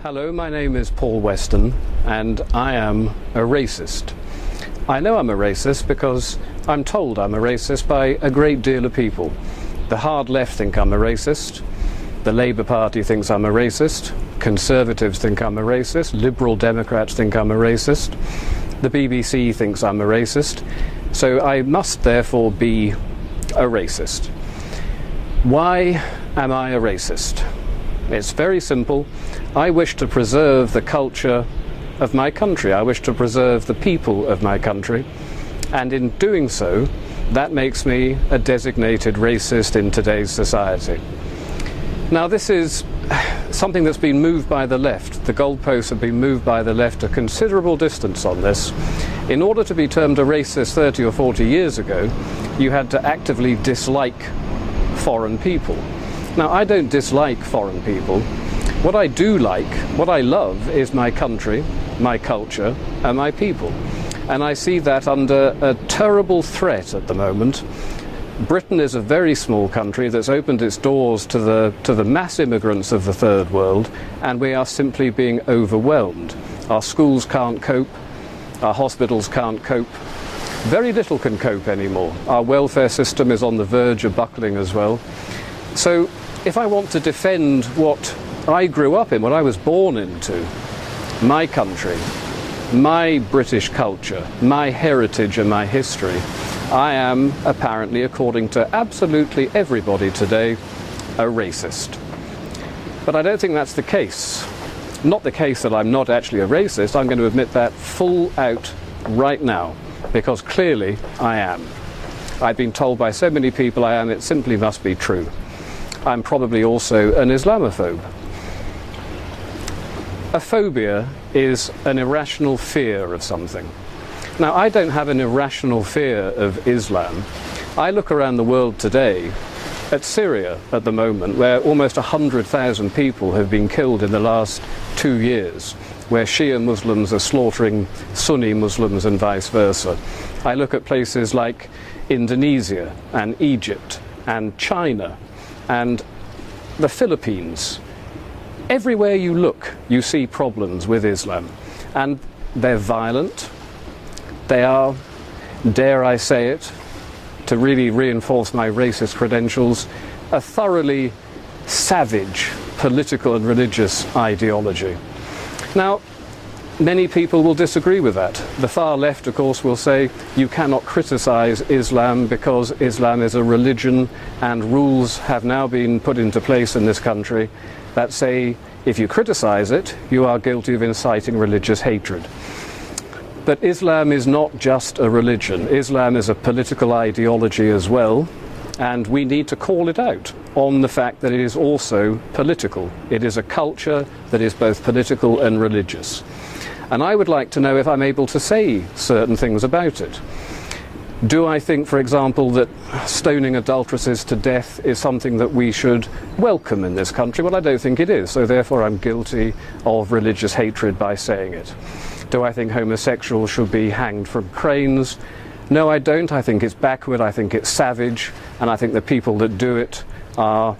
Hello, my name is Paul Weston, and I am a racist. I know I'm a racist because I'm told I'm a racist by a great deal of people. The hard left think I'm a racist. The Labour Party thinks I'm a racist. Conservatives think I'm a racist. Liberal Democrats think I'm a racist. The BBC thinks I'm a racist. So I must therefore be a racist. Why am I a racist? It's very simple. I wish to preserve the culture of my country. I wish to preserve the people of my country. And in doing so, that makes me a designated racist in today's society. Now, this is something that's been moved by the left. The goalposts have been moved by the left a considerable distance on this. In order to be termed a racist 30 or 40 years ago, you had to actively dislike foreign people. Now, I don't dislike foreign people. What I do like, what I love, is my country, my culture, and my people. And I see that under a terrible threat at the moment. Britain is a very small country that's opened its doors to the mass immigrants of the third world, and we are simply being overwhelmed. Our schools can't cope, our hospitals can't cope. Very little can cope anymore. Our welfare system is on the verge of buckling as well. So if I want to defend what I grew up in, what I was born into, my country, my British culture, my heritage and my history, I am apparently, according to absolutely everybody today, a racist. But I don't think that's the case. Not the case that I'm not actually a racist. I'm going to admit that full out right now, because clearly I am. I've been told by so many people I am, it simply must be true. I'm probably also an Islamophobe. A phobia is an irrational fear of something. Now, I don't have an irrational fear of Islam. I look around the world today at Syria at the moment, where almost 100,000 people have been killed in the last 2 years, where Shia Muslims are slaughtering Sunni Muslims and vice versa. I look at places like Indonesia and Egypt and China and the Philippines. Everywhere you look, you see problems with Islam. And they're violent. They are, dare I say it, to really reinforce my racist credentials, a thoroughly savage political and religious ideology. Now, many people will disagree with that. The far left, of course, will say you cannot criticize Islam because Islam is a religion, and rules have now been put into place in this country that say if you criticize it, you are guilty of inciting religious hatred. But Islam is not just a religion. Islam is a political ideology as well, and we need to call it out on the fact that it is also political. It is a culture that is both political and religious. And I would like to know if I'm able to say certain things about it. Do I think, for example, that stoning adulteresses to death is something that we should welcome in this country? Well, I don't think it is, so therefore I'm guilty of religious hatred by saying it. Do I think homosexuals should be hanged from cranes? No, I don't. I think it's backward, I think it's savage, and I think the people that do it are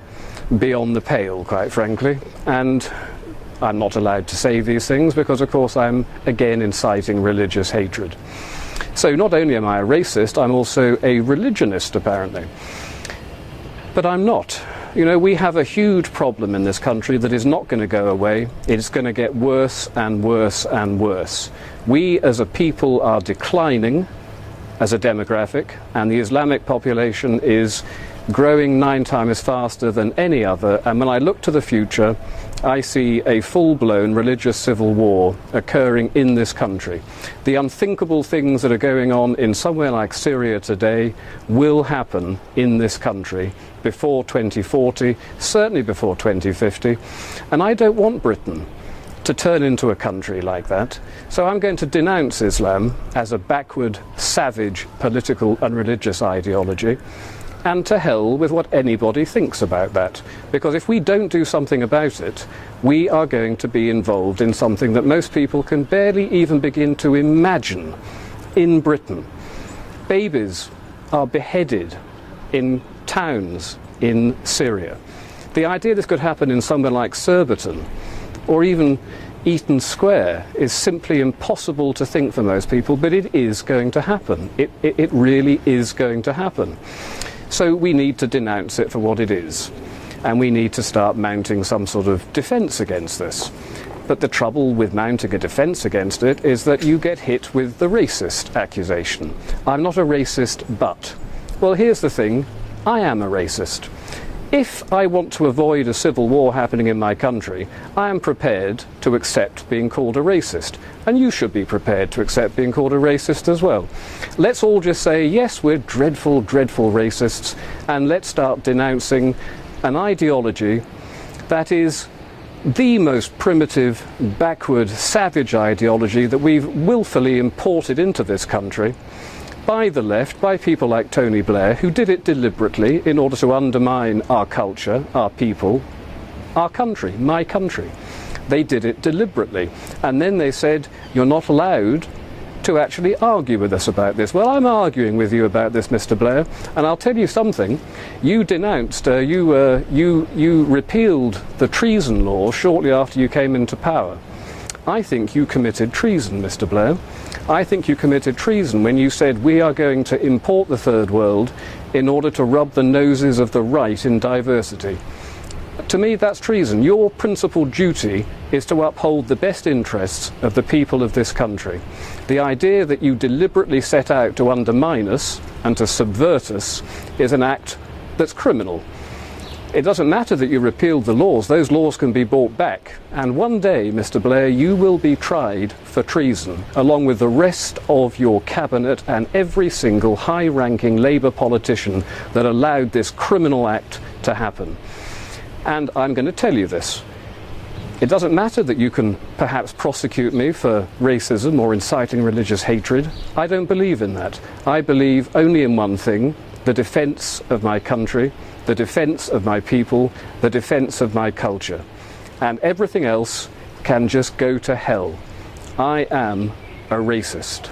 beyond the pale, quite frankly. And I'm not allowed to say these things because, of course, I'm again inciting religious hatred. So not only am I a racist, I'm also a religionist, apparently. But I'm not. You know, we have a huge problem in this country that is not going to go away. It's going to get worse and worse and worse. We as a people are declining as a demographic, and the Islamic population is growing 9 times faster than any other. And when I look to the future, I see a full-blown religious civil war occurring in this country. The unthinkable things that are going on in somewhere like Syria today will happen in this country before 2040, certainly before 2050. And I don't want Britain to turn into a country like that. So I'm going to denounce Islam as a backward, savage political and religious ideology. And to hell with what anybody thinks about that. Because if we don't do something about it, we are going to be involved in something that most people can barely even begin to imagine in Britain. Babies are beheaded in towns in Syria. The idea this could happen in somewhere like Surbiton or even Eaton Square is simply impossible to think for most people, but it is going to happen. It really is going to happen. So we need to denounce it for what it is, and we need to start mounting some sort of defence against this. But the trouble with mounting a defence against it is that you get hit with the racist accusation. I'm not a racist, but. Well, here's the thing. I am a racist. If I want to avoid a civil war happening in my country, I am prepared to accept being called a racist. And you should be prepared to accept being called a racist as well. Let's all just say, yes, we're dreadful, dreadful racists, and let's start denouncing an ideology that is the most primitive, backward, savage ideology that we've willfully imported into this country by the left, by people like Tony Blair, who did it deliberately in order to undermine our culture, our people, our country, my country. They did it deliberately. And then they said, you're not allowed to actually argue with us about this. Well, I'm arguing with you about this, Mr. Blair, and I'll tell you something. You denounced, you repealed the treason law shortly after you came into power. I think you committed treason, Mr. Blair. I think you committed treason when you said we are going to import the third world in order to rub the noses of the right in diversity. To me, that's treason. Your principal duty is to uphold the best interests of the people of this country. The idea that you deliberately set out to undermine us and to subvert us is an act that's criminal. It doesn't matter that you repealed the laws. Those laws can be brought back. And one day, Mr. Blair, you will be tried for treason, along with the rest of your cabinet and every single high-ranking Labour politician that allowed this criminal act to happen. And I'm going to tell you this. It doesn't matter that you can perhaps prosecute me for racism or inciting religious hatred. I don't believe in that. I believe only in one thing: the defence of my country, the defence of my people, the defence of my culture. And everything else can just go to hell. I am a racist.